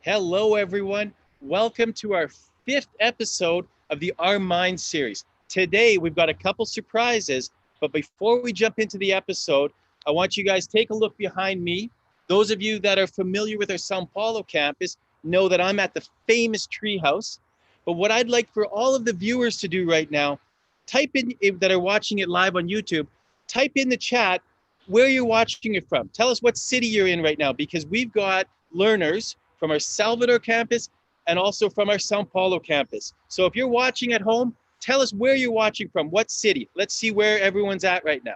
Hello, everyone. Welcome to our fifth episode of the Our Minds series. Today, we've got a couple surprises, but before we jump into the episode, I want you guys to take a look behind me. Those of you that are familiar with our Sao Paulo campus know that I'm at the famous treehouse. But what I'd like for all of the viewers to do right now, type in that are watching it live on YouTube, type in the chat where you're watching it from. Tell us what city you're in right now, because we've got learners from our Salvador campus and also from our Sao Paulo campus. So if you're watching at home, tell us where you're watching from, what city. Let's see where everyone's at right now.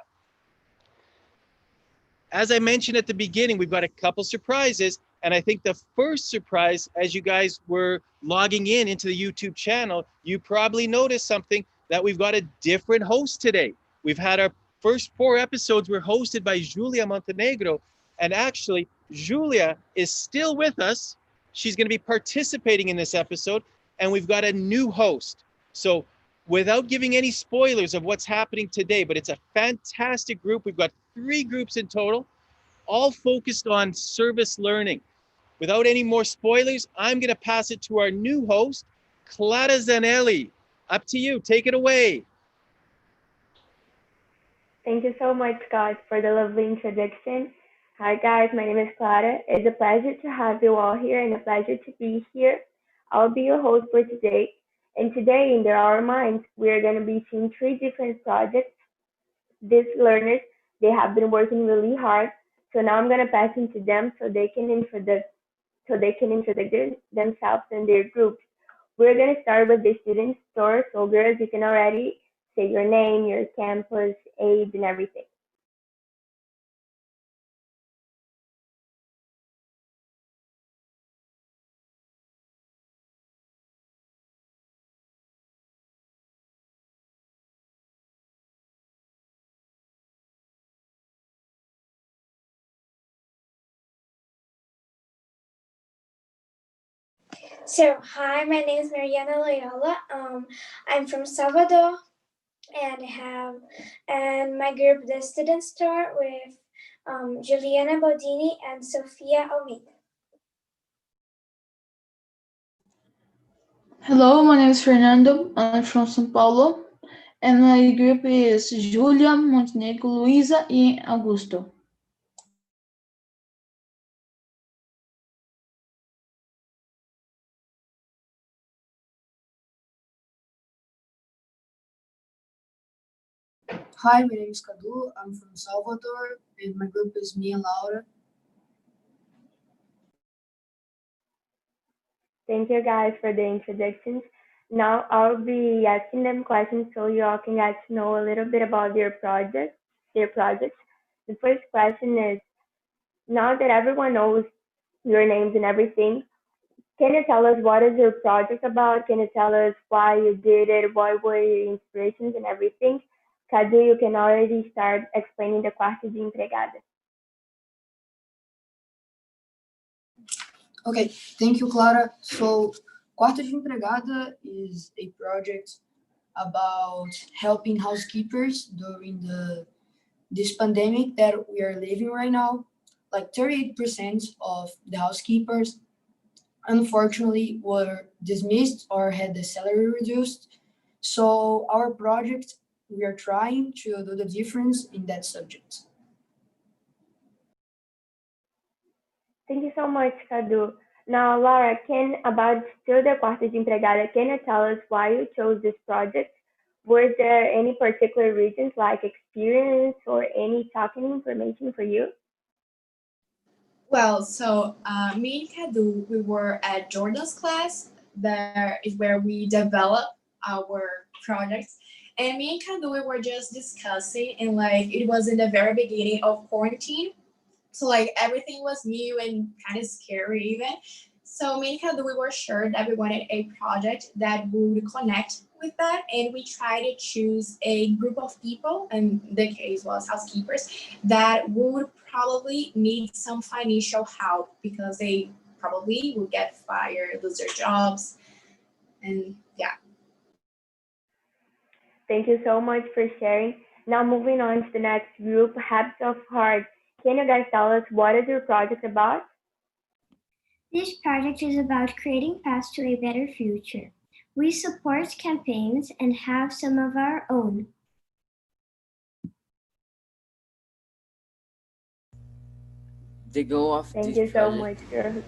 As I mentioned at the beginning, we've got a couple surprises. And I think the first surprise, as you guys were logging in into the YouTube channel, you probably noticed something that we've got a different host today. We've had our first four episodes were hosted by Julia Montenegro. And actually, Julia is still with us. She's going to be participating in this episode. And we've got a new host. So without giving any spoilers of what's happening today, but it's a fantastic group. We've got three groups in total, all focused on service learning. Without any more spoilers, I'm going to pass it to our new host, Clara Zanelli. Up to you. Take it away. Thank you so much, Scott, for the lovely introduction. Hi, guys. My name is Clara. It's a pleasure to have you all here and a pleasure to be here. I'll be your host for today. And today, in the Our Minds, we're going to be seeing three different projects. These learners, they have been working really hard. So now I'm going to pass it to them so they can introduce themselves and their groups. We're going to start with the student store. So, girls, you can already say your name, your campus, age, and everything. Hi, my name is Mariana Loyola. I'm from Salvador, and have and my group, the Student Store, with Juliana Baldini and Sofia Almeida. Hello, my name is Fernando. I'm from São Paulo, and my group is Julia, Montenegro, Luisa, and Augusto. Hi, my name is Cadu. I'm from Salvador, and my group is me and Laura. Thank you guys for the introductions. Now I'll be asking them questions so you all can get to know a little bit about their projects. The first question is, now that everyone knows your names and everything, can you tell us what is your project about? Can you tell us why you did it? What were your inspirations and everything? Cadu, you can already start explaining the quarto de empregada. Okay, thank you, Clara. So, Quarto de Empregada is a project about helping housekeepers during this pandemic that we are living right now. Like 38% of the housekeepers, unfortunately, were dismissed or had the salary reduced. So, our project, we are trying to do the difference in that subject. Thank you so much, Cadu. Now, Laura, about still the quarto de empregada, can you tell us why you chose this project? Were there any particular reasons like experience or any talking information for you? Me and Kadu, we were at Jordan's class. There is where we develop our projects. And me and Kadu, we were just discussing, and like it was in the very beginning of quarantine. So like everything was new and kind of scary even. So me and Kadu, we were sure that we wanted a project that would connect with that, and we tried to choose a group of people, and the case was housekeepers, that would probably need some financial help because they probably would get fired, lose their jobs, and yeah. Thank you so much for sharing. Now, moving on to the next group, Habits of Heart. Can you guys tell us what is your project about? This project is about creating paths to a better future. We support campaigns and have some of our own. The goal of Thank this you so project much, girls.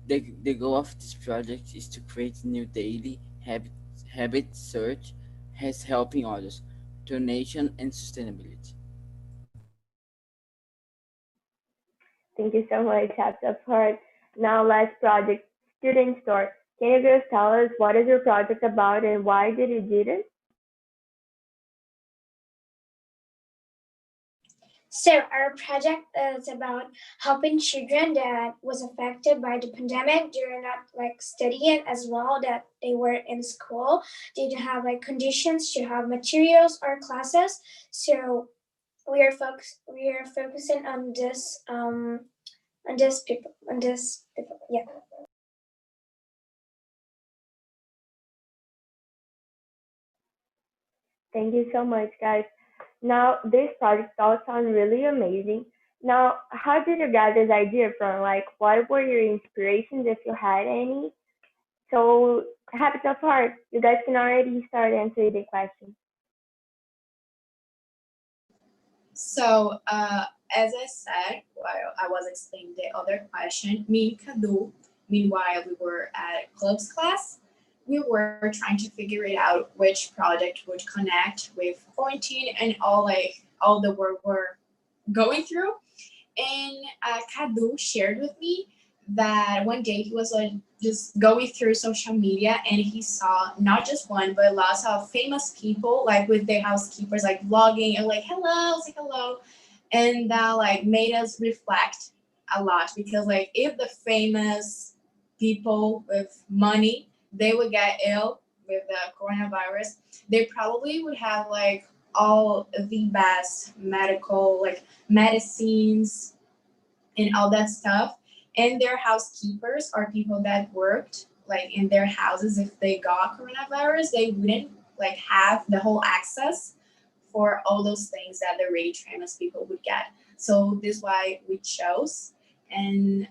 the goal of this project is to create new daily habit search as helping others, donation and sustainability. Thank you so much, Hats of Heart. Now, last project, Student Store. Can you guys tell us what is your project about and why did you do this? So our project is about helping children that was affected by the pandemic. They're not like studying as well, that they were in school. They didn't have like conditions to have materials or classes. So we are focusing on this people. Yeah. Thank you so much, guys. Now, this project all sounds really amazing. Now, how did you get this idea from? Like, what were your inspirations, if you had any? So, Habits of Heart, you guys can already start answering the question. So, as I said while I was explaining the other question, me and Kadu, meanwhile we were at clubs class, we were trying to figure it out which project would connect with quarantine and all the work we're going through. And Kadu shared with me that one day he was like just going through social media and he saw not just one but lots of famous people like with their housekeepers like vlogging and like hello, say hello, and that like made us reflect a lot because like if the famous people with money they would get ill with the coronavirus, they probably would have like all the best medical like medicines and all that stuff. And their housekeepers or people that worked like in their houses, if they got coronavirus, they wouldn't like have the whole access for all those things that the rich famous people would get. So this is why we chose, and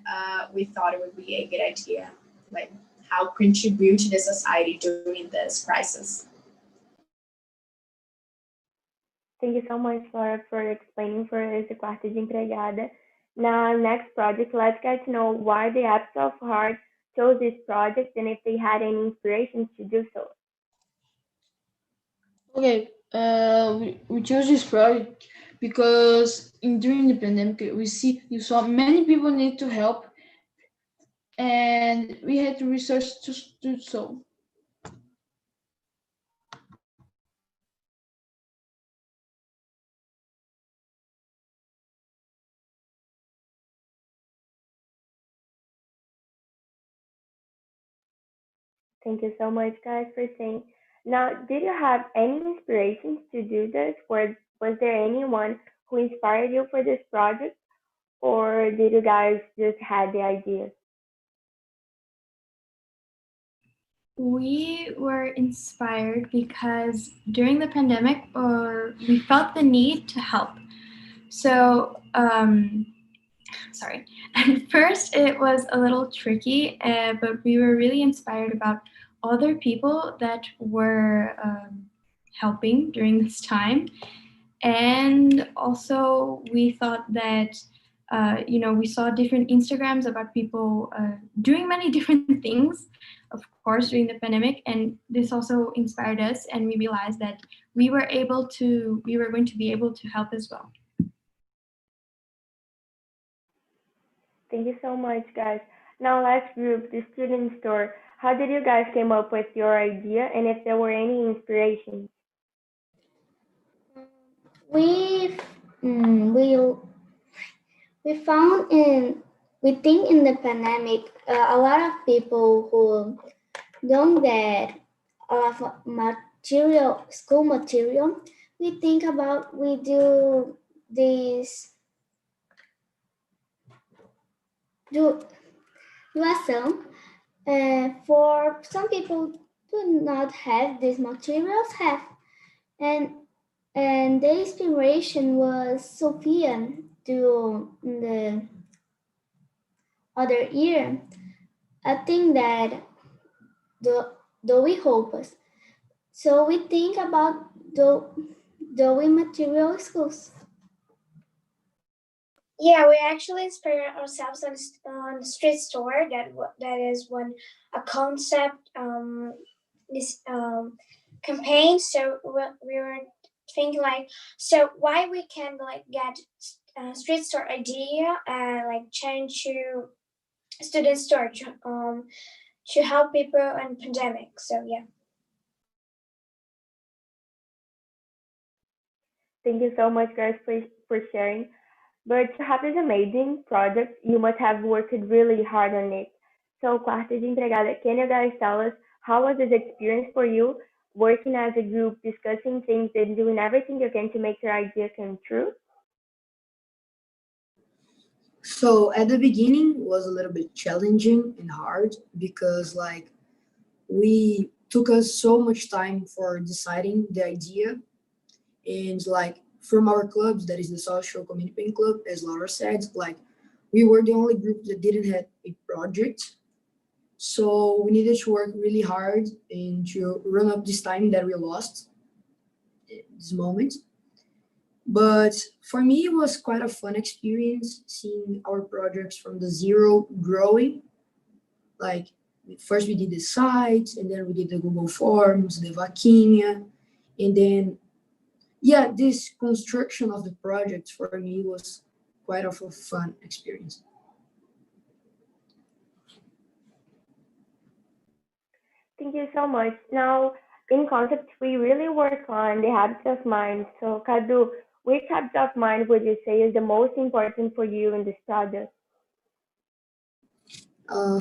we thought it would be a good idea, like how contribute to the society during this crisis. Thank you so much, Laura, for explaining for us the quarta de empregada. Now, next project, let's get to know why the Apps of Heart chose this project and if they had any inspirations to do so. Okay, we chose this project because during the pandemic we saw many people need to help, and we had to research to do so. Thank you so much, guys, for saying. Now, did you have any inspirations to do this? Was there anyone who inspired you for this project, or did you guys just had the idea? We were inspired because during the pandemic, we felt the need to help. So, sorry. At first, it was a little tricky, but we were really inspired about other people that were helping during this time. And also, we thought that, we saw different Instagrams about people doing many different things, of course, during the pandemic. And this also inspired us, and we realized that we were going to be able to help as well. Thank you so much, guys. Now, last group, the student store. How did you guys came up with your idea, and if there were any inspirations? We mm, we we found in we think in the pandemic a lot of people who don't get a lot of material, school material. We think about we do this do lesson. For some people do not have these materials have. And and the inspiration was Sophia to the other year. I think that the we hope us. So we think about the material schools. Yeah, we actually inspire ourselves on street store. That is one a concept this campaign. So we were thinking like, so why we can like get street store idea and like change to student store to help people in pandemic. So yeah. Thank you so much, guys, for sharing. But to have this amazing project, you must have worked really hard on it. So, Quarta de Empregada, can you guys tell us how was this experience for you, working as a group, discussing things, and doing everything you can to make your idea come true? So at the beginning was a little bit challenging and hard because like we took us so much time for deciding the idea, and like from our clubs, that is the social community pain club, as Laura said, like we were the only group that didn't have a project. So we needed to work really hard and to run up this time that we lost this moment. But for me, it was quite a fun experience seeing our projects from the zero growing. Like first we did the site, and then we did the Google Forms, the Vaquinha, and then yeah, this construction of the project for me was quite of a fun experience. Thank you so much. Now, in concept, we really work on the habits of mind. So, Kadu, which habits of mind would you say is the most important for you in this project?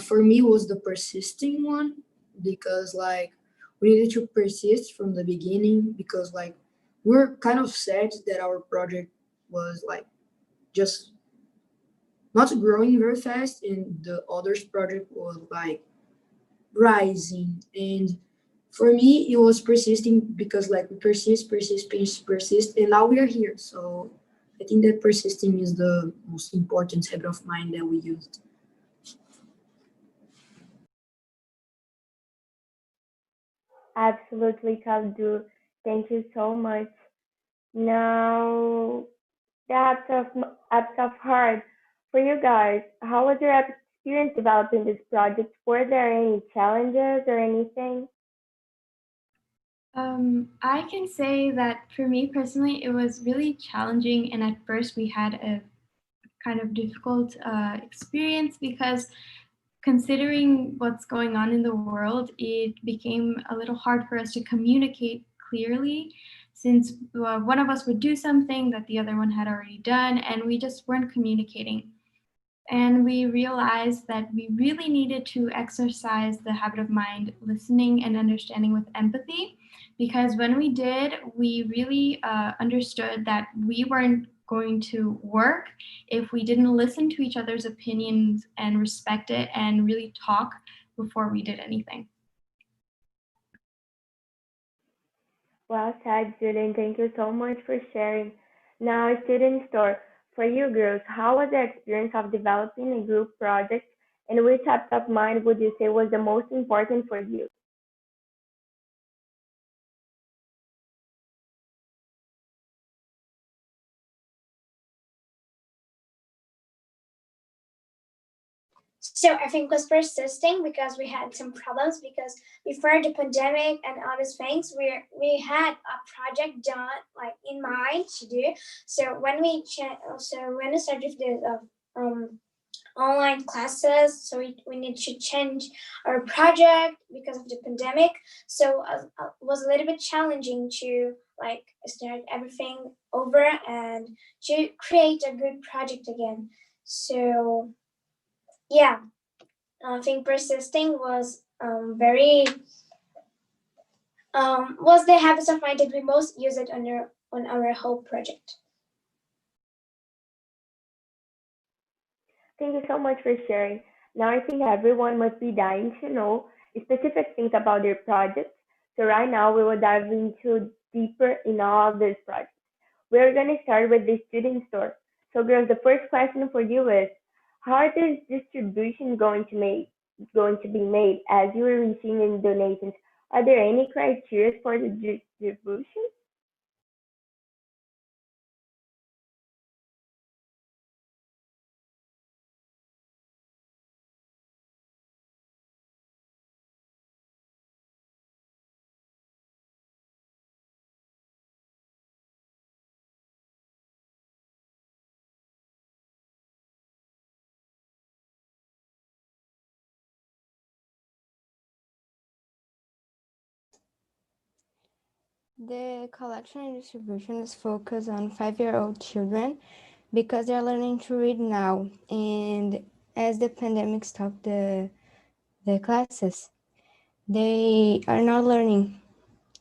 For me was the persisting one because like we needed to persist from the beginning because like we're kind of sad that our project was like just not growing very fast and the others project was like rising. And for me it was persisting because like we persist and now we are here. So I think that persisting is the most important habit of mine that we used. Absolutely, Kadu. Thank you so much. Now, the habits of heart for you guys. How was your experience developing this project? Were there any challenges or anything? I can say that for me personally, it was really challenging, and at first we had a kind of difficult experience because considering what's going on in the world, it became a little hard for us to communicate clearly since one of us would do something that the other one had already done, and we just weren't communicating. And we realized that we really needed to exercise the habit of mind, listening and understanding with empathy. Because when we did, we really understood that we weren't going to work if we didn't listen to each other's opinions and respect it and really talk before we did anything. Well said, Julian. Thank you so much for sharing. Now, student store. For you girls, how was the experience of developing a group project and which habit of mind would you say was the most important for you? So I think was persisting because we had some problems because before the pandemic and all these things, we had a project done like in mind to do. So when we started the online classes, so we need to change our project because of the pandemic. So it was a little bit challenging to like start everything over and to create a good project again. So yeah, I think persisting was very was the habits of mind that we most use it on our whole project. Thank you so much for sharing. Now, I think everyone must be dying to know specific things about their projects. So, right now, we will dive into deeper in all of these projects. We're going to start with the student store. So, girls, the first question for you is, how is this distribution going to be made as you are receiving donations? Are there any criteria for the distribution? The collection and distribution is focused on 5-year-old children because they're learning to read now. And as the pandemic stopped the classes, they are not learning.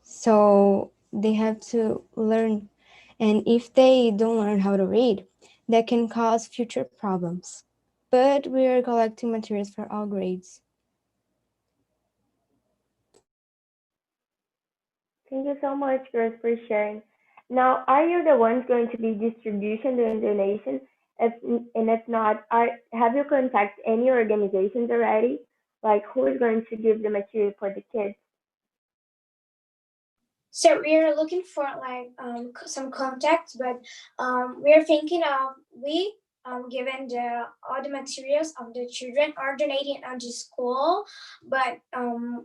So they have to learn. And if they don't learn how to read, that can cause future problems. But we are collecting materials for all grades. Thank you so much, girls, for sharing. Now, are you the ones going to be distribution doing donation? If not, have you contacted any organizations already? Like who is going to give the material for the kids? So we are looking for like some contacts, but we are thinking of given all the materials of the children are donating at the school, but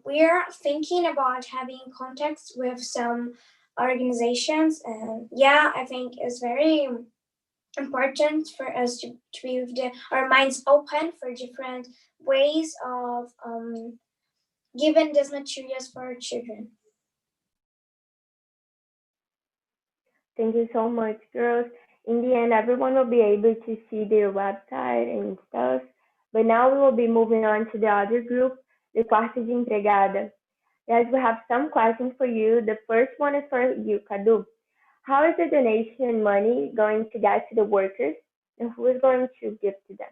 we are thinking about having contacts with some organizations, and yeah, I think it's very important for us to be with our minds open for different ways of giving these materials for our children. Thank you so much, girls. In the end, everyone will be able to see their website and stuff. But now we will be moving on to the other group, the quarta de empregada. Yes, we have some questions for you. The first one is for you, Kadu. How is the donation money going to get to the workers, and who is going to give to them?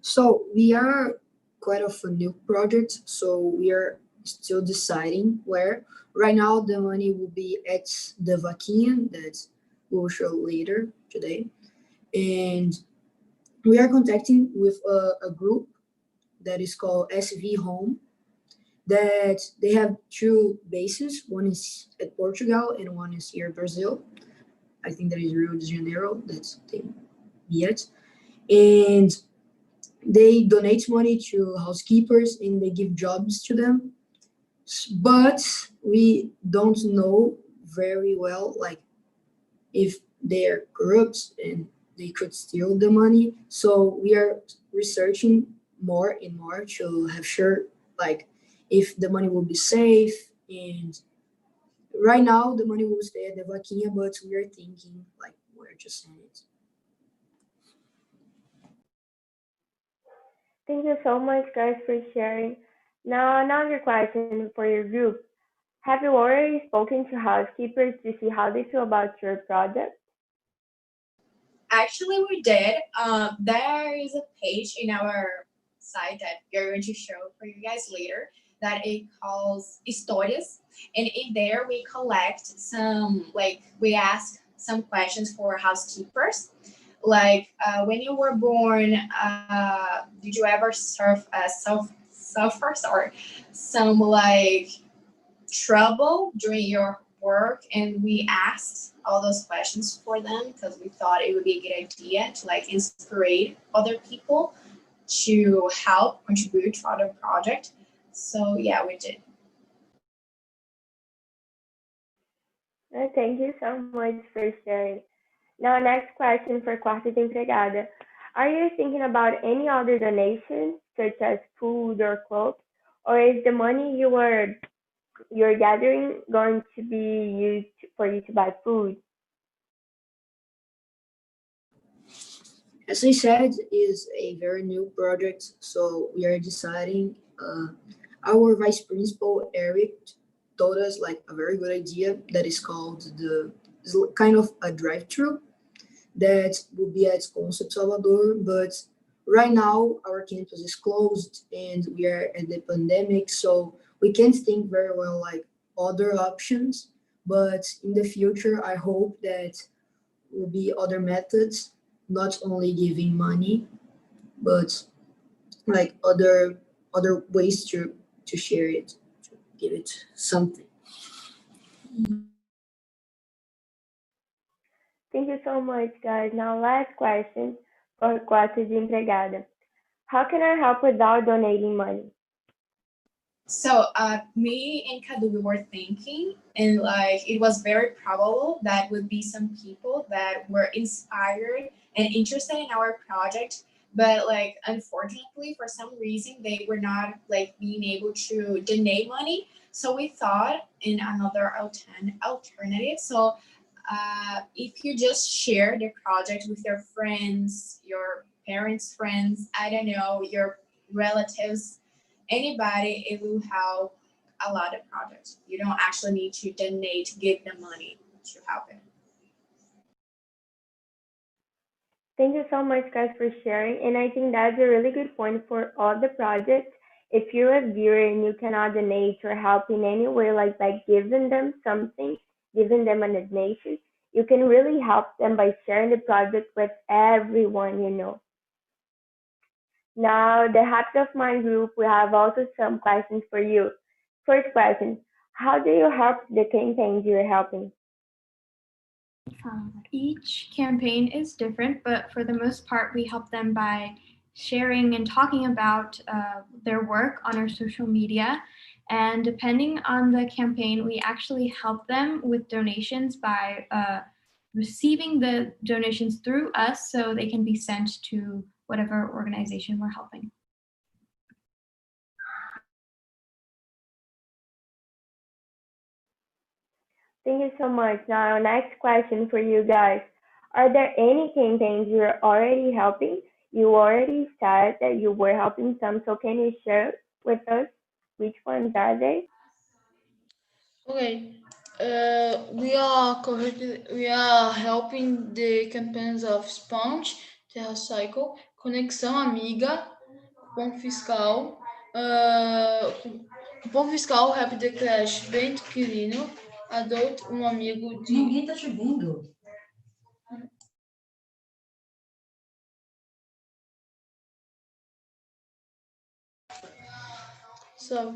So we are quite of a new project, so we are still deciding where. Right now, the money will be at the vaquinha that we'll show later today, and we are contacting with a group that is called SV Home. That they have two bases. One is at Portugal and one is here in Brazil. I think that is Rio de Janeiro. That's they yet, and they donate money to housekeepers and they give jobs to them, but we don't know very well like if they're corrupt and they could steal the money. So we are researching more and more to have sure like if the money will be safe. And right now the money will stay at the vaquinha, but we are thinking like where to send it. Thank you so much, guys, for sharing. Now, another question for your group. Have you already spoken to housekeepers to see how they feel about your project? Actually, we did. There is a page in our site that we are going to show for you guys later that it calls Histórias. And in there, we collect some, like, we ask some questions for housekeepers. Like, when you were born, did you ever suffer, sorry, some, like, trouble during your work? And we asked all those questions for them because we thought it would be a good idea to like inspire other people to help contribute to other project. So yeah, we did. Thank you so much for sharing. Now, next question for Quarta de Empregada. Are you thinking about any other donations, such as food or clothes, or is the money you're gathering going to be used for you to buy food? As I said, is a very new project, so we are deciding. Our vice principal Eric told us like a very good idea that is called the is kind of a drive-through that will be at Concept Salvador, but right now our campus is closed and we are at the pandemic, so we can't think very well like other options, but in the future, I hope that will be other methods, not only giving money, but like other ways to share it, to give it something. Thank you so much, guys. Now, last question for Quarto de Empregada. How can I help without donating money? So me and Kadu, we were thinking, and like it was very probable that would be some people that were inspired and interested in our project, but like unfortunately for some reason they were not like being able to donate money. So we thought in another alternative. So if you just share the project with your friends, your parents' friends, I don't know, your relatives, anybody, it will help a lot of projects. You don't actually need to donate, give them money to help it. Thank you so much, guys, for sharing. And I think that's a really good point for all the projects. If you're a viewer and you cannot donate or help in any way, like by giving them something, giving them a donation, you can really help them by sharing the project with everyone you know. Now, the Habit of Mind group, we have also some questions for you. First question, how do you help the campaigns you're helping? Each campaign is different, but for the most part, we help them by sharing and talking about their work on our social media. And depending on the campaign, we actually help them with donations by receiving the donations through us so they can be sent to whatever organization we're helping. Thank you so much. Now, next question for you guys. Are there any campaigns you're already helping? You already said that you were helping some, so can you share with us which ones are they? Okay. We are helping the campaigns of Sponge, Terra Cycle, Conexão Amiga, Cupom Fiscal, Cupom Fiscal, Rap the Clash, Bento Quirino, Adult, um amigo de. Ninguém tá te vendo. So,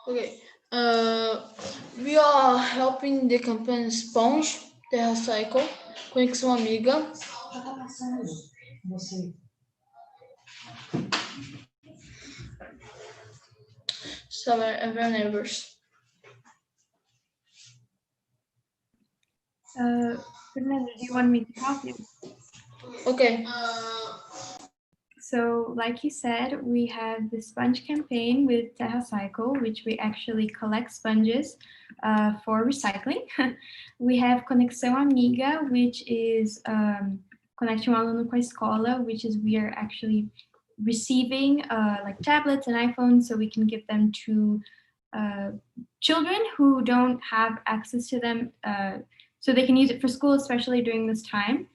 okay. We are helping the campaign Sponge, Terra Cycle, Conexão Amiga. Já tá passando. Você. Several neighbors. Fernando, do you want me to help you? Okay. So, like you said, we have the sponge campaign with Terra Cycle, which we actually collect sponges for recycling. We have Conexão Amiga, which is Conecte Aluno com a Escola, which is we are actually receiving like tablets and iPhones so we can give them to children who don't have access to them so they can use it for school, especially during this time.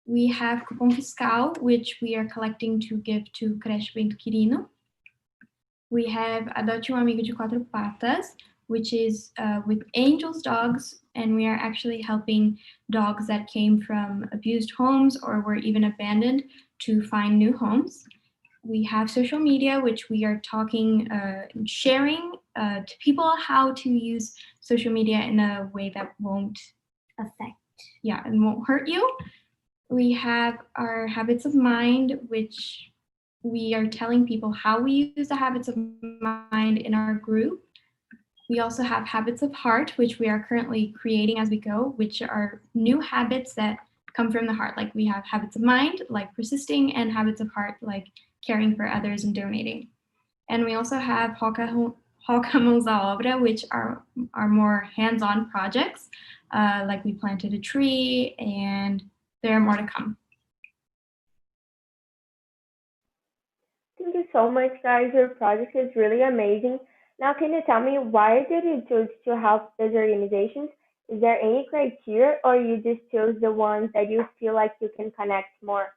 We have Cupom Fiscal, which we are collecting to give to Creche Bento Quirino. We have Adote Amigo de Quatro Patas, which is with Angel's dogs, and we are actually helping dogs that came from abused homes or were even abandoned to find new homes. We have social media, which we are talking and sharing to people how to use social media in a way that won't affect, and won't hurt you. We have our habits of mind, which we are telling people how we use the habits of mind in our group. We also have habits of heart, which we are currently creating as we go, which are new habits that come from the heart. Like we have habits of mind, like persisting, and habits of heart, like caring for others and donating. And we also have Mãos à Obra, which are more hands-on projects, like we planted a tree, and there are more to come. Thank you so much, guys. Your project is really amazing. Now, can you tell me why did you choose to help these organizations? Is there any criteria, or you just chose the ones that you feel like you can connect more?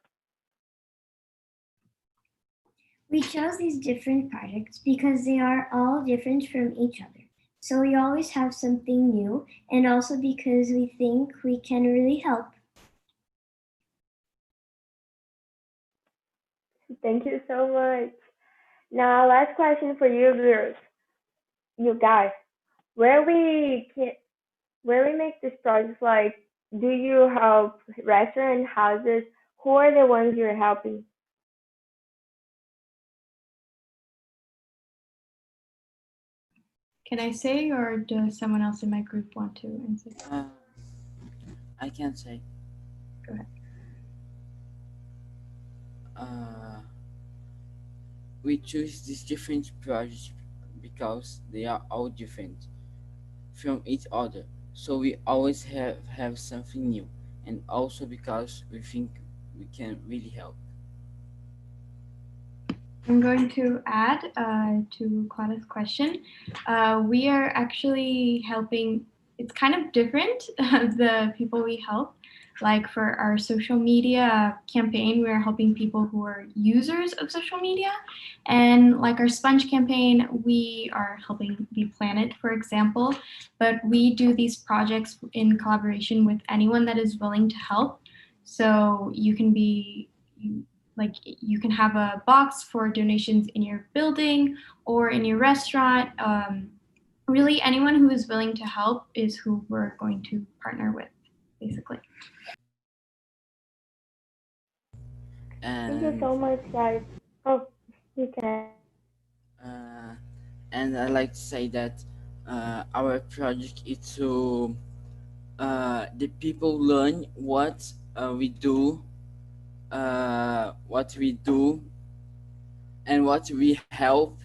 We chose these different projects because they are all different from each other. So we always have something new, and also because we think we can really help. Thank you so much. Now, last question for you girls, you guys. Where we can, where we make this project, like, do you help restaurant houses? Who are the ones you're helping? Can I say, or does someone else in my group want to answer? I can say. Go ahead. Uh, we choose these different projects because they are all different from each other. So we always have something new, and also because we think we can really help. I'm going to add to Claudia's question. We are actually helping, it's kind of different, the people we help. Like for our social media campaign, we're helping people who are users of social media. And like our sponge campaign, we are helping the planet, for example. But we do these projects in collaboration with anyone that is willing to help. So you can be, like you can have a box for donations in your building or in your restaurant. Really, anyone who is willing to help is who we're going to partner with, basically. Thank you And so much, guys. Oh, you can. uh, and I like to say that our project is to the people learn what we do, and what we help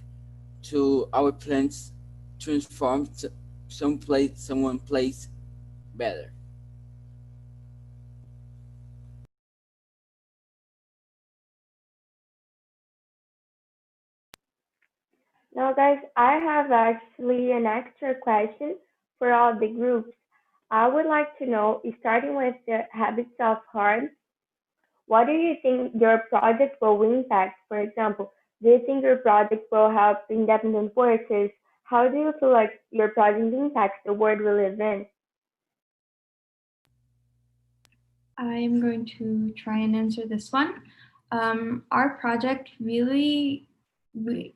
to our plants transform someone place better. Now, guys, I have actually an extra question for all the groups. I would like to know, starting with the habits of harm, what do you think your project will impact? For example, do you think your project will help independent voices? How do you feel like your project impacts the world we live in? I am going to try and answer this one. Our project really,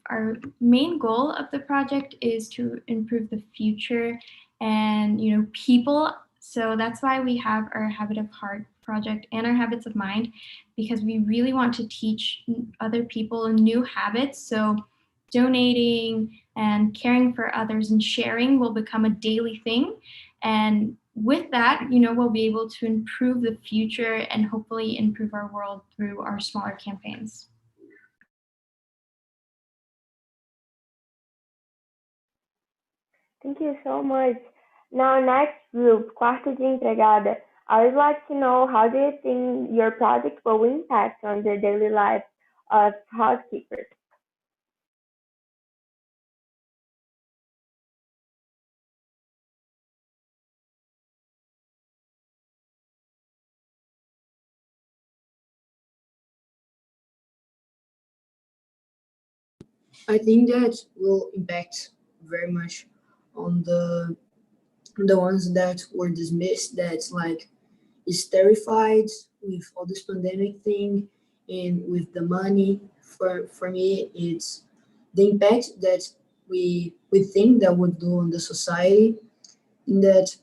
our main goal of the project is to improve the future and people. So that's why we have our Habit of Heart project and our Habits of Mind, because we really want to teach other people new habits. So donating and caring for others and sharing will become a daily thing. And with that, we'll be able to improve the future and hopefully improve our world through our smaller campaigns. Thank you so much. Now, next group, quarto de empregada. I would like to know, how do you think your project will impact on the daily life of housekeepers? I think that will impact very much on the ones that were dismissed, that's like is terrified with all this pandemic thing and with the money. For me, it's the impact that we think that would do on the society, and that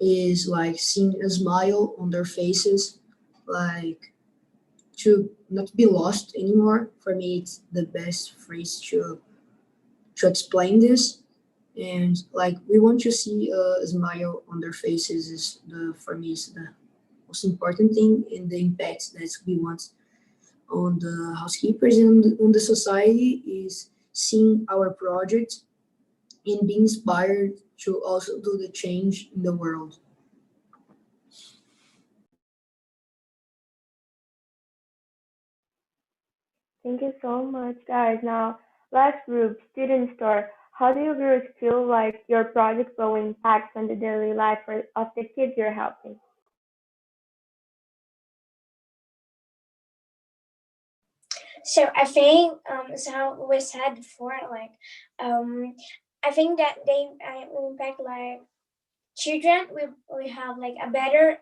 is like seeing a smile on their faces, like to not be lost anymore. For me, it's the best phrase to explain this. And like we want to see a smile on their faces is the for me is the most important thing, and the impact that we want on the housekeepers and on the society is seeing our project and be inspired to also do the change in the world. Thank you so much, guys. Now, last group, student store. How do you groups feel like your project will impact on the daily life of the kids you're helping? So I think, as how we said before, like, I think that they will impact like children. We have like a better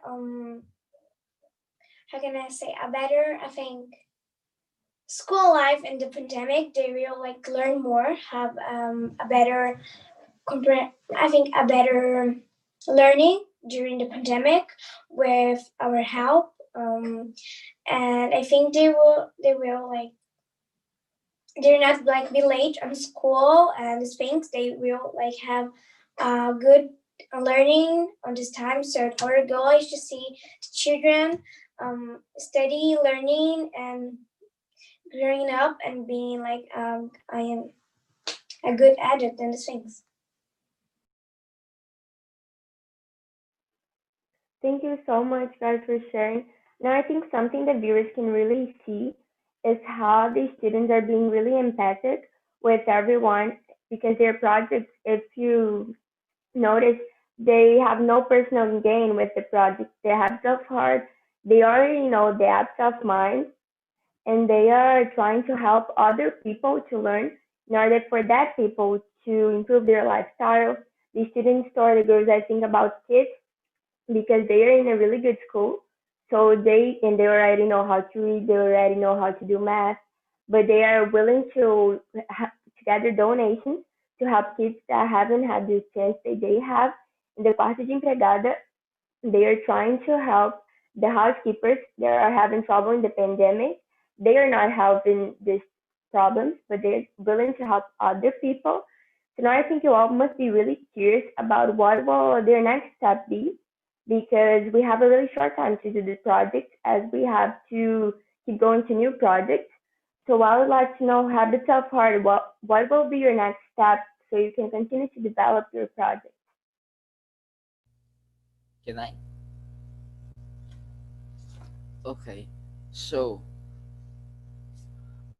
how can I say, a better, I think, school life in the pandemic. They will like learn more, have a better I think a better learning during the pandemic with our help. And I think they will like they're not like be late on school and these things. They will like have good learning on this time. So our goal is to see the children study, learning, and growing up and being like I am a good adult and these things. Thank you so much, guys, for sharing. Now, I think something that viewers can really see is how the students are being really impacted with everyone because their projects, if you notice, they have no personal gain with the project. They have self-heart. They already know they have self-mind, and they are trying to help other people to learn in order for that people to improve their lifestyle. The student story goes, I think, about kids because they are in a really good school. So they already know how to read, they already know how to do math, but they are willing to gather donations to help kids that haven't had this chance that they have. In the Quarto de Empregada, they are trying to help the housekeepers that are having trouble in the pandemic. They are not helping these problems, but they're willing to help other people. So now I think you all must be really curious about what will their next step be, because we have a really short time to do this project as we have to keep going to new projects. So I would like to know, habits of heart, what will be your next step so you can continue to develop your project? Can I? Okay. So,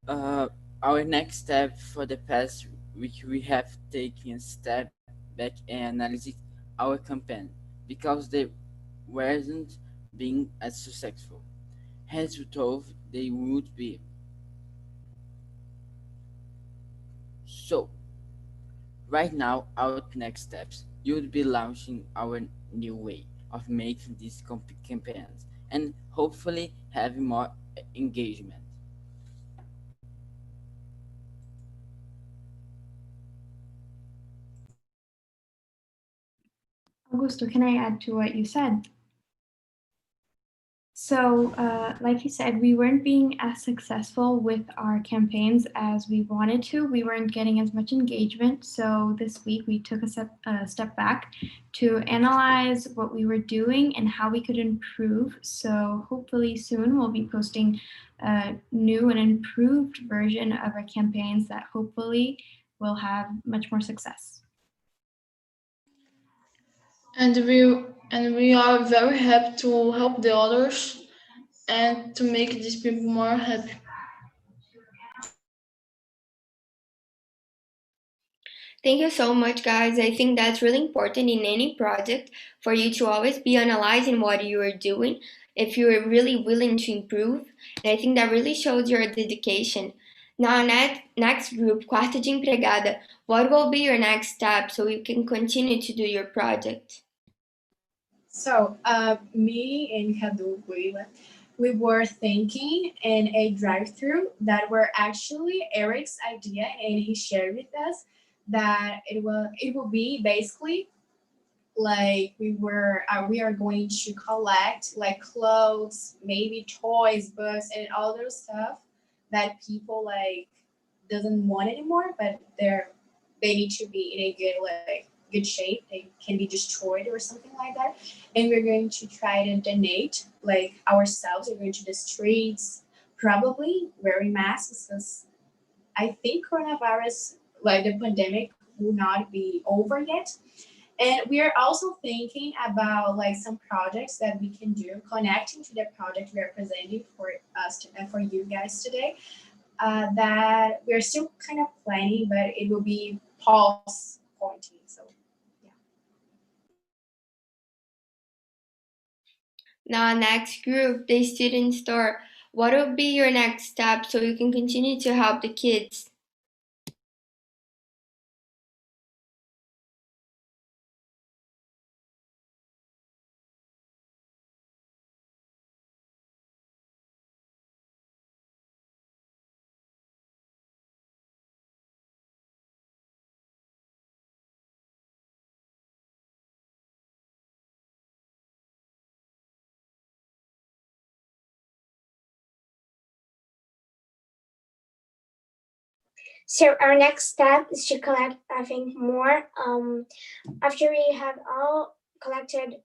uh, our next step for the past week, we have taken a step back and analyzed our campaign because they weren't being as successful as we thought they would be. So, right now, our next steps, you would be launching our new way of making these campaigns and hopefully having more engagement. Augusto, can I add to what you said? So, like you said, we weren't being as successful with our campaigns as we wanted to. We weren't getting as much engagement. So, this week we took a step back to analyze what we were doing and how we could improve. So, hopefully, soon we'll be posting a new and improved version of our campaigns that hopefully will have much more success. And we are very happy to help the others and to make these people more happy. Thank you so much, guys. I think that's really important in any project for you to always be analyzing what you are doing if you are really willing to improve. And I think that really shows your dedication. Now, next group, Quarto de Empregada, what will be your next step so you can continue to do your project? So, me and Cadu, we were thinking in a drive-through that were actually Eric's idea, and he shared with us that it will be basically like we are going to collect like clothes, maybe toys, books, and all those stuff that people like doesn't want anymore, but they need to be in a good shape. They can be destroyed or something like that. And we're going to try to donate like ourselves. We're going to the streets, probably wearing masks because I think coronavirus, like the pandemic, will not be over yet. And we are also thinking about like some projects that we can do connecting to the project we are presenting for and for you guys today. That we're still kind of planning, but it will be pause quarantine. So yeah. Now, next group, the student store. What will be your next step so you can continue to help the kids? So our next step is to collect, I think, more. After we have all collected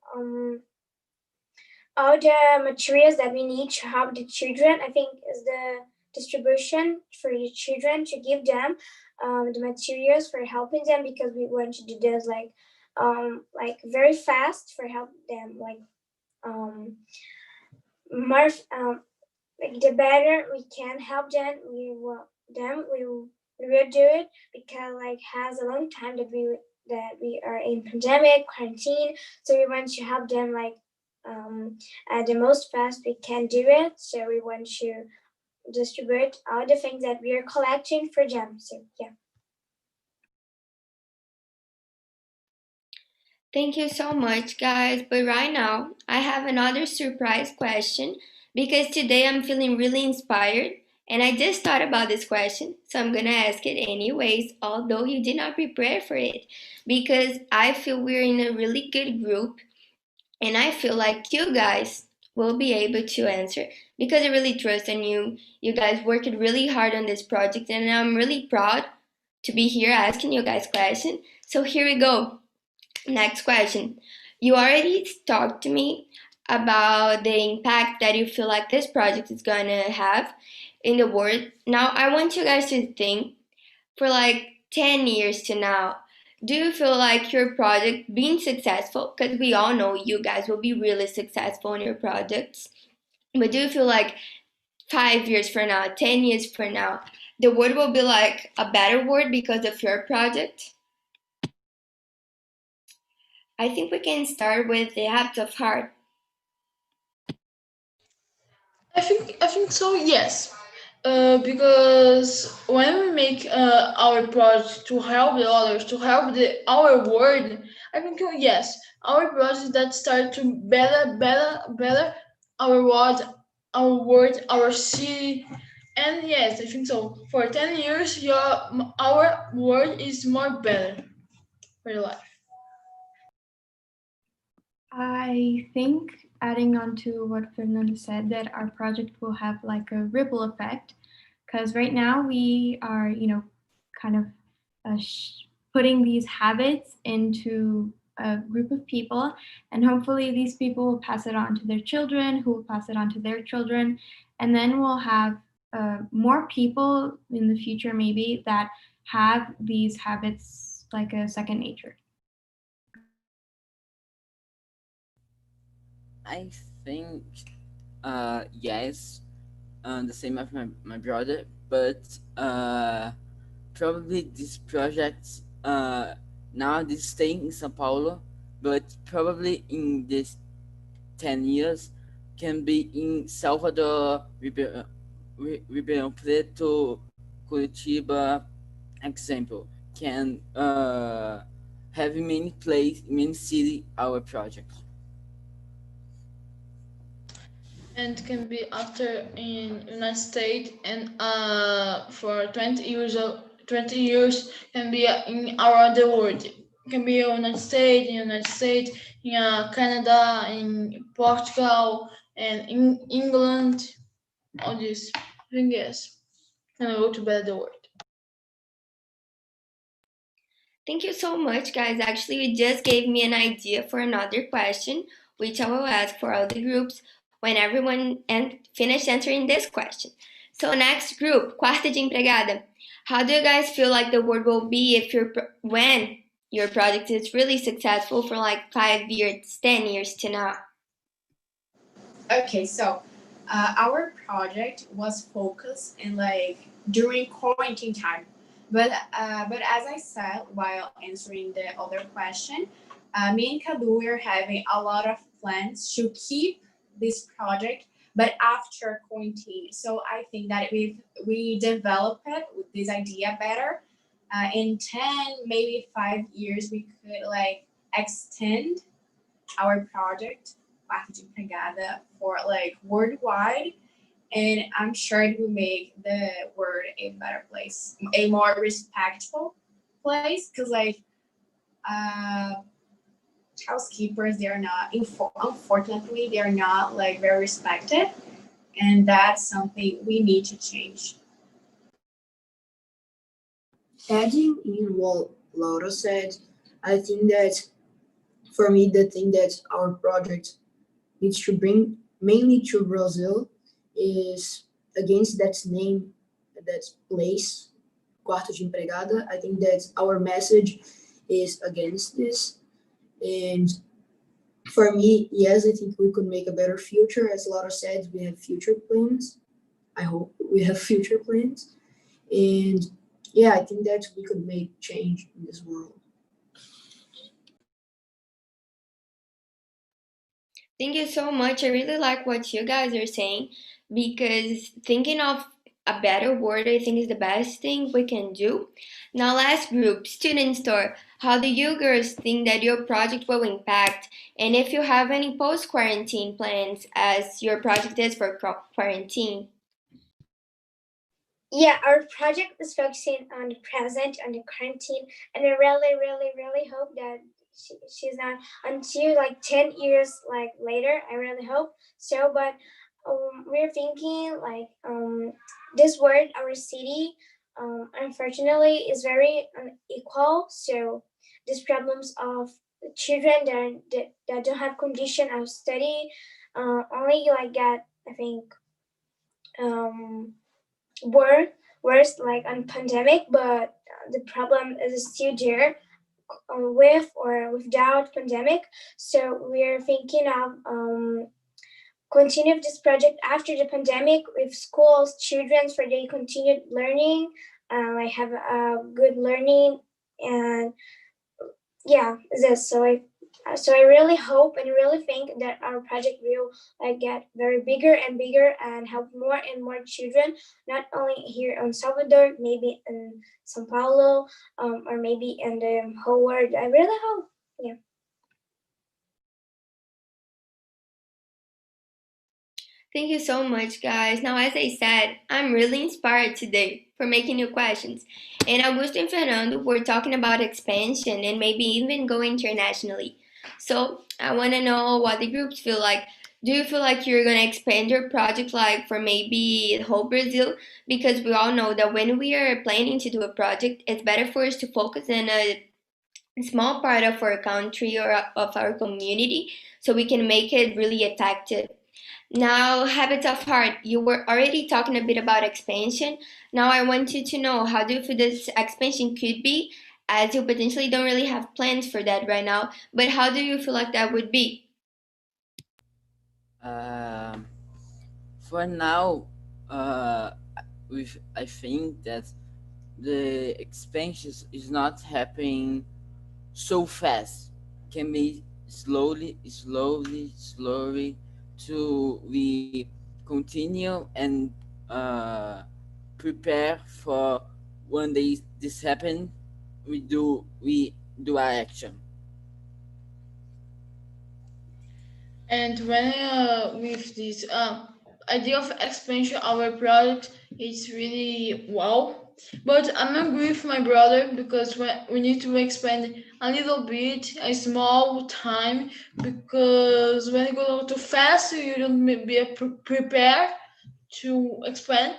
all the materials that we need to help the children, I think is the distribution for the children to give them the materials for helping them, because we want to do this like very fast for help them, like more like the better we can help them, we will do it, because like has a long time that we are in pandemic quarantine, so we want to help them like at the most fast we can do it. So we want to distribute all the things that we are collecting for them. So yeah. Thank you so much, guys. But right now, I have another surprise question because today I'm feeling really inspired and I just thought about this question, so I'm gonna ask it anyways, although you did not prepare for it, because I feel we're in a really good group and I feel like you guys will be able to answer because I really trust in you. You guys worked really hard on this project and I'm really proud to be here asking you guys questions. So here we go. Next question. You already talked to me about the impact that you feel like this project is gonna have in the world. Now, I want you guys to think for like 10 years to now. Do you feel like your project being successful? Because we all know you guys will be really successful in your projects. But do you feel like 5 years from now, 10 years from now, the world will be like a better world because of your project? I think we can start with the habit of heart. I think so. Yes, because when we make our project to help the others, to help our world, I think yes, our project that start to better our world, our city, and yes, I think so. For 10 years, our world is more better for your life. I think, adding on to what Fernando said, that our project will have like a ripple effect, because right now we are, kind of putting these habits into a group of people, and hopefully these people will pass it on to their children, who will pass it on to their children, and then we'll have more people in the future maybe that have these habits like a second nature. I think, yes, the same as my brother, but probably this project now this staying in São Paulo, but probably in this 10 years can be in Salvador, Ribeirão Preto, Curitiba, example, can have many place, many city our project. And can be after in United States and for 20 years can be in around the world. Can be in United States, in Canada, in Portugal, and in England. All this, I think yes, can go to better the world. Thank you so much, guys. Actually, you just gave me an idea for another question, which I will ask for all the groups when everyone finish answering this question. So, next group, quarta de empregada. How do you guys feel like the world will be if when your project is really successful for like 5 years, 10 years to now? Okay, so our project was focused in like during quarantine time, but as I said while answering the other question, me and Kadu we're having a lot of plans to keep this project, but after quarantine. So I think that we develop it with this idea better. In 10, maybe 5 years, we could like extend our project Quarto de Empregada for like worldwide, and I'm sure it will make the world a better place, a more respectful place, because like uh, housekeepers, they are not unfortunately they are not like very respected, and that's something we need to change. Adding in what Laura said, I think that for me, the thing that our project needs to bring mainly to Brazil is against that name, that place, Quarto de Empregada. I think that our message is against this. And for me, yes, I think we could make a better future. As Laura said, we have future plans. I hope we have future plans. And yeah, I think that we could make change in this world. Thank you so much. I really like what you guys are saying because thinking of a better word, I think, is the best thing we can do. Now, last group, student store. How do you girls think that your project will impact? And if you have any post quarantine plans as your project is for quarantine? Yeah, our project is focusing on the present, on the quarantine, and I really, really, really hope that she's not until like 10 years like later. I really hope so, but we're thinking like this word, our city, unfortunately, is very unequal. So these problems of children that don't have condition of study only like get, I think, were worse like on pandemic, but the problem is still there with or without pandemic. So we're thinking of continue this project after the pandemic with schools, children for their continued learning, like have a good learning, and yeah, this. So I really hope and really think that our project will like get very bigger and bigger and help more and more children, not only here in Salvador, maybe in Sao Paulo, or maybe in the whole world. I really hope. Yeah. Thank you so much, guys. Now, as I said, I'm really inspired today for making new questions. And Augusto and Fernando were talking about expansion and maybe even go internationally. So, I want to know what the groups feel like. Do you feel like you're going to expand your project like for maybe the whole Brazil? Because we all know that when we are planning to do a project, it's better for us to focus on a small part of our country or of our community so we can make it really effective. Now, habits of heart. You were already talking a bit about expansion. Now, I want you to know how do you feel this expansion could be, as you potentially don't really have plans for that right now. But how do you feel like that would be? Um, for now, uh, I think that the expansion is not happening so fast. Can be slowly to we continue and uh, prepare for one day this happen. We do our action. And when with this idea of expansion, our product is really wow. But I'm agree with my brother because when we need to expand a little bit, a small time, because when you go too fast, you don't be prepared to expand.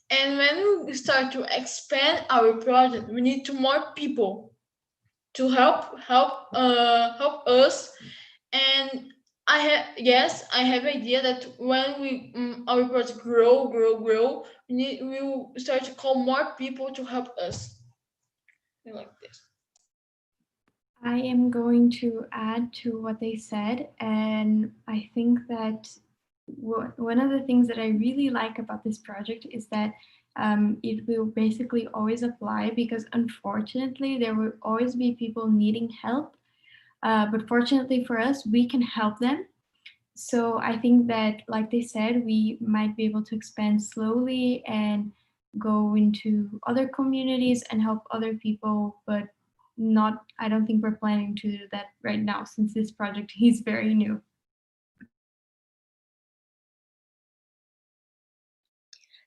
And when we start to expand our project, we need to more people to help us. And I have idea that when we our project grow, we will start to call more people to help us. Like this. I am going to add to what they said, and I think that one of the things that I really like about this project is that it will basically always apply because unfortunately there will always be people needing help. But fortunately for us, we can help them. So I think that, like they said, we might be able to expand slowly and go into other communities and help other people, but not, I don't think we're planning to do that right now since this project is very new.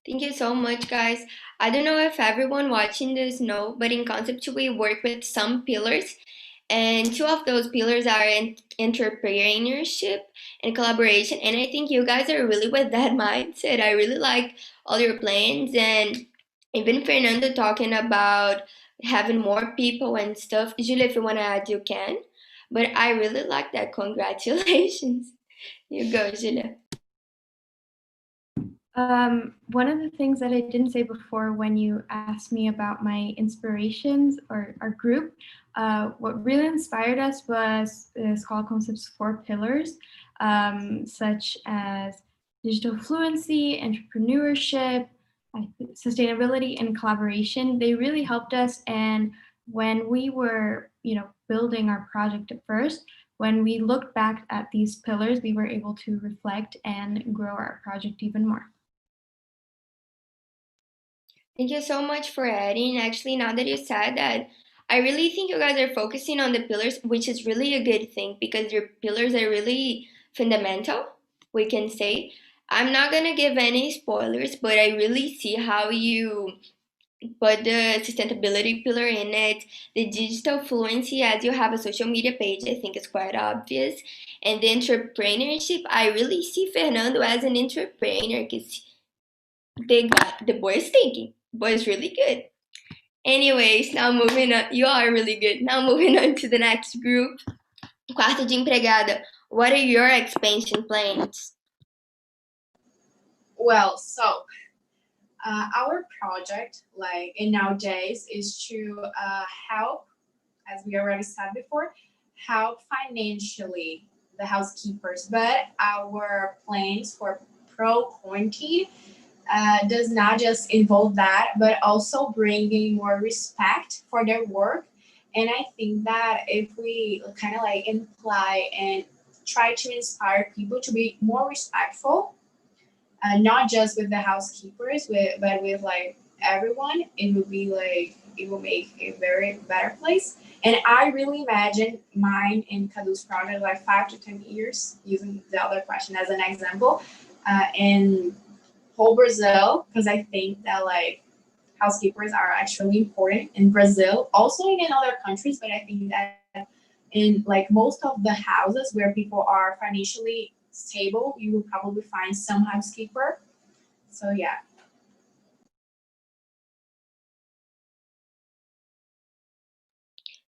Thank you so much, guys. I don't know if everyone watching this know, but in Concept we work with some pillars, and two of those pillars are entrepreneurship and collaboration. And I think you guys are really with that mindset. I really like all your plans, and even Fernando talking about having more people and stuff. Julia, if you want to add, you can. But I really like that. Congratulations. You go, Julia. One of the things that I didn't say before when you asked me about my inspirations or our group, what really inspired us was the Scholar Concept's 4 pillars, such as digital fluency, entrepreneurship, sustainability, and collaboration. They really helped us. And when we were, building our project at first, when we looked back at these pillars, we were able to reflect and grow our project even more. Thank you so much for adding. Actually, now that you said that, I really think you guys are focusing on the pillars, which is really a good thing because your pillars are really fundamental, we can say. I'm not gonna give any spoilers, but I really see how you put the sustainability pillar in it, the digital fluency, as you have a social media page, I think is quite obvious. And the entrepreneurship, I really see Fernando as an entrepreneur because the boy is thinking. Boy is really good. Anyways, now moving on. You are really good. Now moving on to the next group. Quarto de empregada. What are your expansion plans? Well, so our project, like in nowadays, is to help, as we already said before, help financially the housekeepers. But our plans for pro quarantine does not just involve that, but also bringing more respect for their work. And I think that if we kind of like imply and try to inspire people to be more respectful, not just with the housekeepers, but with like everyone, it will make a very better place. And I really imagine mine and Kadu's project like 5 to 10 years, using the other question as an example, in whole Brazil, because I think that like housekeepers are actually important in Brazil, also in other countries, but I think that in like most of the houses where people are financially stable, you will probably find some housekeeper. So yeah.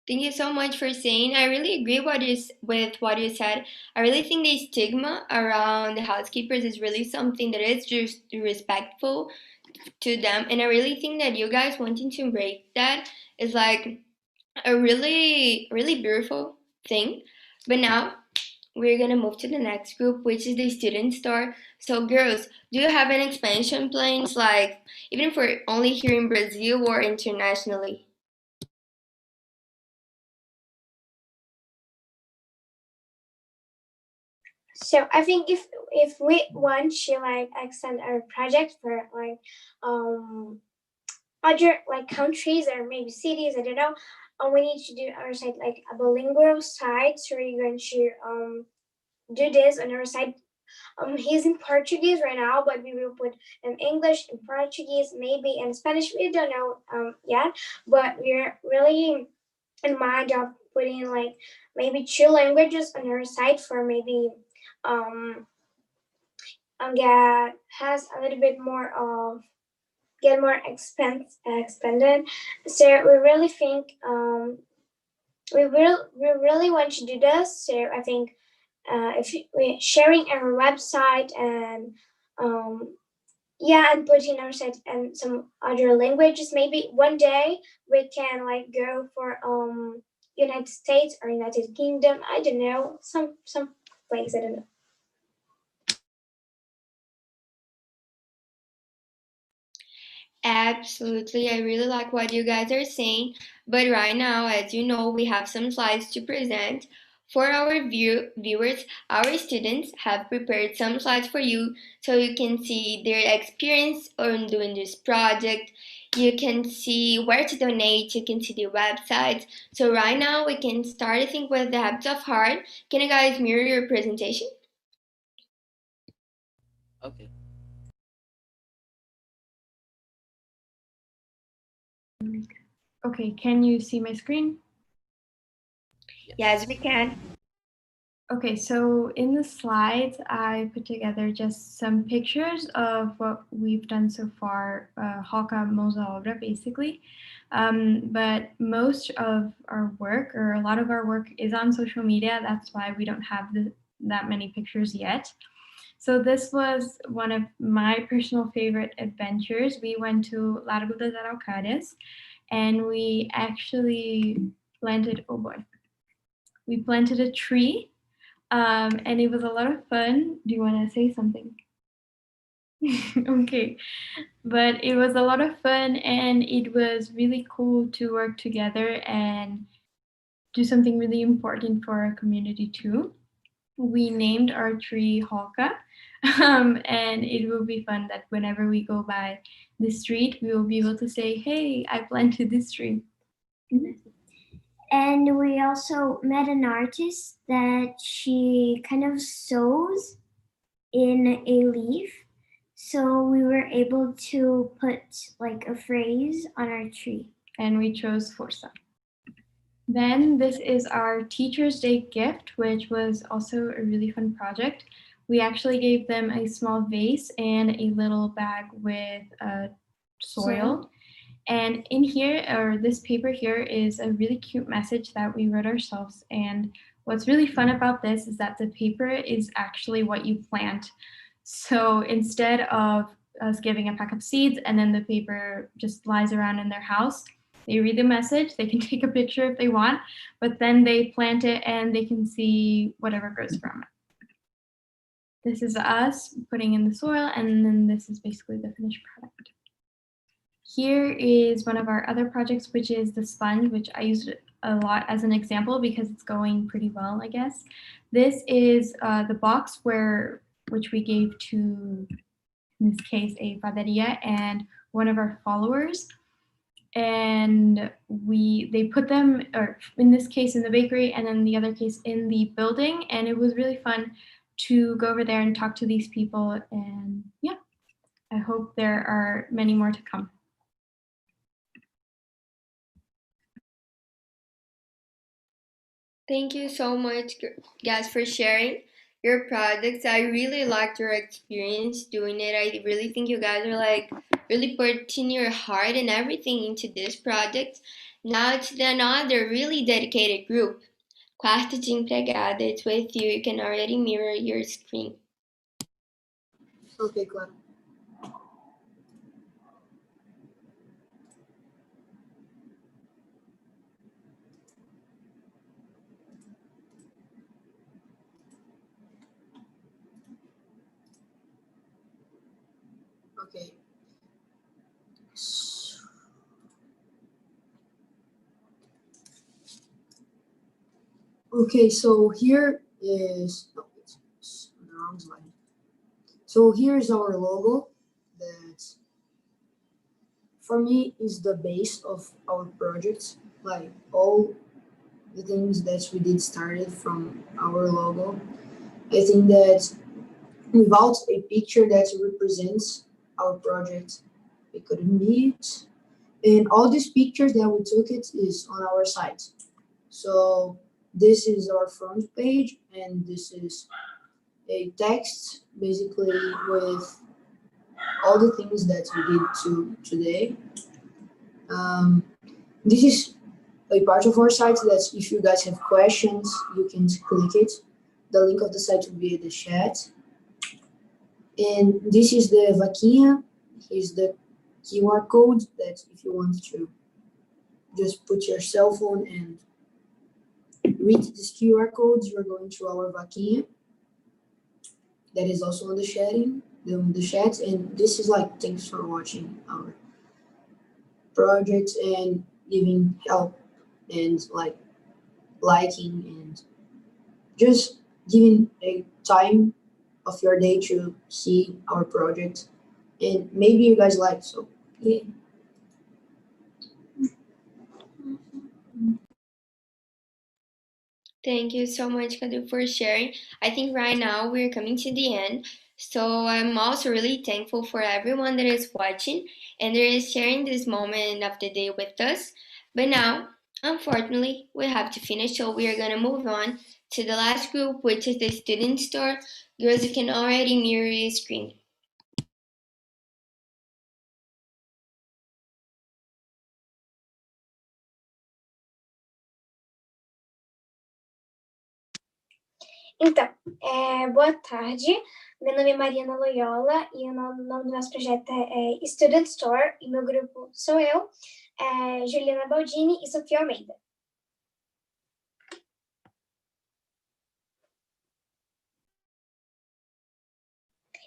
Thank you so much for saying. I really agree with what you said. I really think the stigma around the housekeepers is really something that is just respectful to them, and I really think that you guys wanting to break that is like a really really beautiful thing. But now we're gonna move to the next group, which is the student store. So, girls, do you have an expansion plans, like even for only here in Brazil or internationally? So I think if we want to like extend our project for like other like countries or maybe cities, I don't know, we need to do our site like a bilingual site. So we're going to do this on our site. He's in Portuguese right now, but we will put in English, in Portuguese, maybe in Spanish. We don't know yet, but we're really in mind of putting like maybe 2 languages on our site for maybe get has a little bit more of get more expanded. So we really think we really want to do this. So I think if we sharing our website and and putting our site and some other languages, maybe one day we can like go for United States or United Kingdom. I don't know, some place, I don't know. Absolutely. I really like what you guys are saying. But right now, as you know, we have some slides to present. For our viewers, our students have prepared some slides for you so you can see their experience on doing this project. You can see where to donate, you can see the websites. So right now we can start, I think, with the habits of heart. Can you guys mirror your presentation? Okay. Okay, can you see my screen? Yes, we can. Okay, so in the slides, I put together just some pictures of what we've done so far, Hoca Mãos à Obra, basically. But most of our work, or a lot of our work, is on social media. That's why we don't have that many pictures yet. So this was one of my personal favorite adventures. We went to Largo das Araucárias, and we actually planted, oh boy, we planted a tree, and it was a lot of fun. Do you want to say something? Okay, but it was a lot of fun, and it was really cool to work together and do something really important for our community too. We named our tree Hoka, and it will be fun that whenever we go by the street, we will be able to say, "Hey, I planted this tree." And we also met an artist that she kind of sews in a leaf. So we were able to put like a phrase on our tree. And we chose Força. Then this is our Teacher's Day gift, which was also a really fun project. We actually gave them a small vase and a little bag with soil. And in here, or this paper here, is a really cute message that we wrote ourselves. And what's really fun about this is that the paper is actually what you plant. So instead of us giving a pack of seeds and then the paper just lies around in their house, they read the message, they can take a picture if they want, but then they plant it and they can see whatever grows from it. This is us putting in the soil, and then this is basically the finished product. Here is one of our other projects, which is the sponge, which I used a lot as an example because it's going pretty well, I guess. This is the box which we gave to, in this case, a padaria and one of our followers. And they put them, or in this case, in the bakery, and in the other case, in the building. And it was really fun to go over there and talk to these people. And yeah, I hope there are many more to come. Thank you so much, guys, for sharing your projects. I really liked your experience doing it. I really think you guys are like really putting your heart and everything into this project. Now it's another really dedicated group. Quarto de Empregada, it's with you. You can already mirror your screen. Okay, Clara. Okay. Okay, so here is, no, it's on the wrong slide. So here's our logo that for me is the base of our project. Like all the things that we did started from our logo. I think that without a picture that represents our project, we couldn't be it. And all these pictures that we took it is on our site. So this is our front page, and this is a text basically with all the things that we did today. This is a part of our site that if you guys have questions, you can click it. The link of the site will be in the chat. And this is the vaquinha. Here's the QR code that if you want to just put your cell phone and read this QR code, you're going to our vaquinha. That is also on the chat. And this is like, thanks for watching our project and giving help and like liking and just giving a time of your day to see our project, and maybe you guys like, so yeah. Thank you so much, Kadu, for sharing. I think right now we're coming to the end. So I'm also really thankful for everyone that is watching and that is sharing this moment of the day with us. But now, unfortunately, we have to finish, so we are going to move on to the last group, which is the student store. Girls, you can already mirror your screen. Então, boa tarde. Meu nome é Mariana Loyola e o nome do nosso projeto é Student Store e meu grupo sou eu, Juliana Baldini e Sofia Almeida.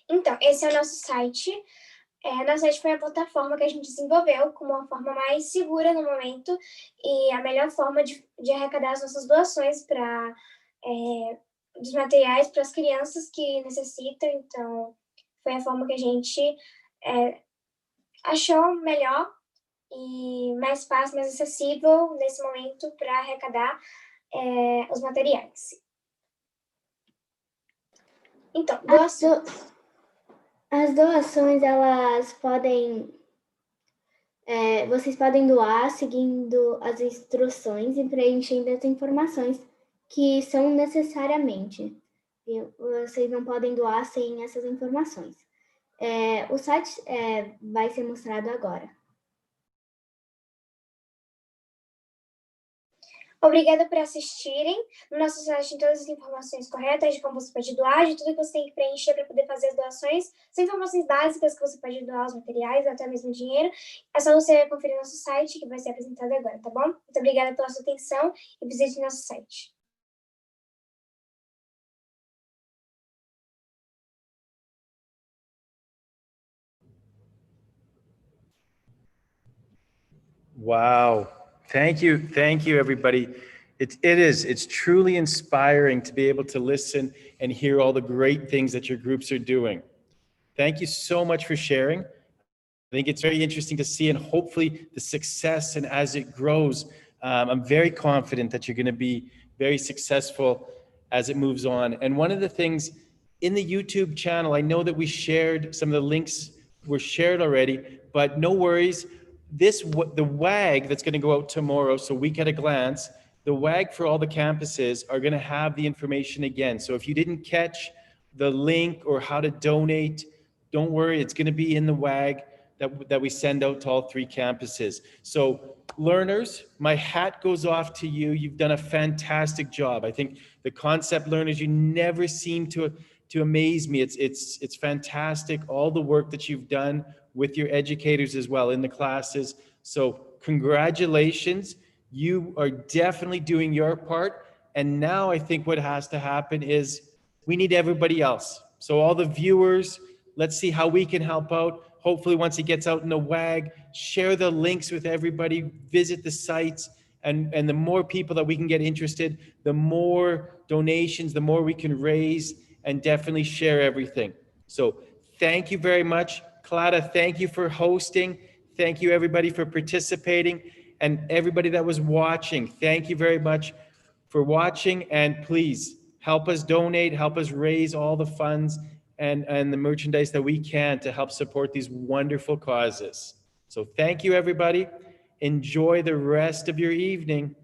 Então, esse é o nosso site. Nosso site foi a plataforma que a gente desenvolveu como uma forma mais segura no momento e a melhor forma de arrecadar as nossas doações para dos materiais para as crianças que necessitam. Então, foi a forma que a gente achou melhor e mais fácil, mais acessível nesse momento para arrecadar os materiais. Então, as doações, elas podem... vocês podem doar seguindo as instruções e preenchendo as informações que são necessariamente. Vocês não podem doar sem essas informações. O site vai ser mostrado agora. Obrigada por assistirem. No nosso site tem todas as informações corretas de como você pode doar, de tudo que você tem que preencher para poder fazer as doações. São informações básicas que você pode doar os materiais, até mesmo dinheiro. É só você conferir nosso site, que vai ser apresentado agora, tá bom? Muito obrigada pela sua atenção e visite nosso site. Wow. Thank you, everybody. It's truly inspiring to be able to listen and hear all the great things that your groups are doing. Thank you so much for sharing. I think it's very interesting to see, and hopefully the success, and as it grows, I'm very confident that you're going to be very successful as it moves on. And one of the things in the YouTube channel, I know that we shared some of the links were shared already, but no worries. The WAG that's going to go out tomorrow, so Week at a Glance, the WAG for all the campuses are going to have the information again. So if you didn't catch the link or how to donate, don't worry, it's going to be in the WAG that we send out to all 3 campuses. So learners, my hat goes off to you. You've done a fantastic job. I think the concept learners, you never seem to amaze me. It's fantastic, all the work that you've done with your educators as well in the classes. So congratulations. You are definitely doing your part. And now I think what has to happen is we need everybody else. So all the viewers, let's see how we can help out. Hopefully once it gets out in the WAG, share the links with everybody, visit the sites, and the more people that we can get interested, the more donations, the more we can raise, and definitely share everything. So thank you very much. Clara, thank you for hosting. Thank you everybody for participating, and everybody that was watching, thank you very much for watching, and please help us donate, help us raise all the funds and the merchandise that we can to help support these wonderful causes. So thank you everybody. Enjoy the rest of your evening.